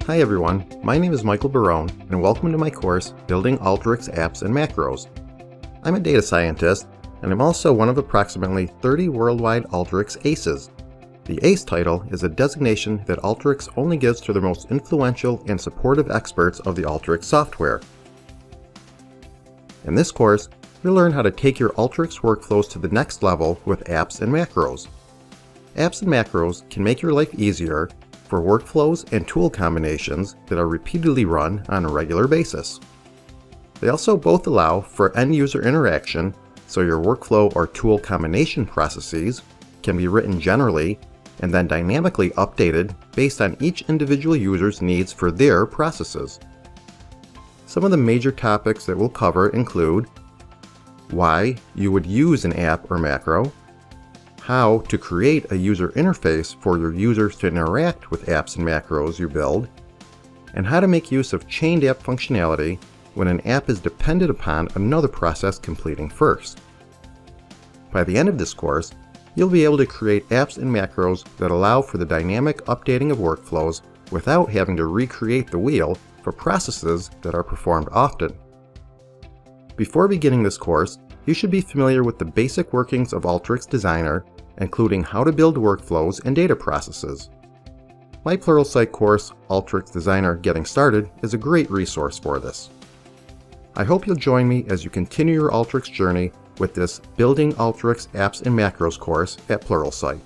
Hi everyone, my name is Michael Barone and welcome to my course, Building Alteryx Apps and Macros. I'm a data scientist and I'm also one of approximately 30 worldwide Alteryx ACEs. The ACE title is a designation that Alteryx only gives to the most influential and supportive experts of the Alteryx software. In this course, you'll learn how to take your Alteryx workflows to the next level with apps and macros. Apps and macros can make your life easier for workflows and tool combinations that are repeatedly run on a regular basis. They also both allow for end-user interaction, so your workflow or tool combination processes can be written generally and then dynamically updated based on each individual user's needs for their processes. Some of the major topics that we'll cover include why you would use an app or macro, how to create a user interface for your users to interact with apps and macros you build, and how to make use of chained app functionality when an app is dependent upon another process completing first. By the end of this course, you'll be able to create apps and macros that allow for the dynamic updating of workflows without having to recreate the wheel for processes that are performed often. Before beginning this course, you should be familiar with the basic workings of Alteryx Designer, including how to build workflows and data processes. My Pluralsight course, Alteryx Designer Getting Started, is a great resource for this. I hope you'll join me as you continue your Alteryx journey with this Building Alteryx Apps and Macros course at Pluralsight.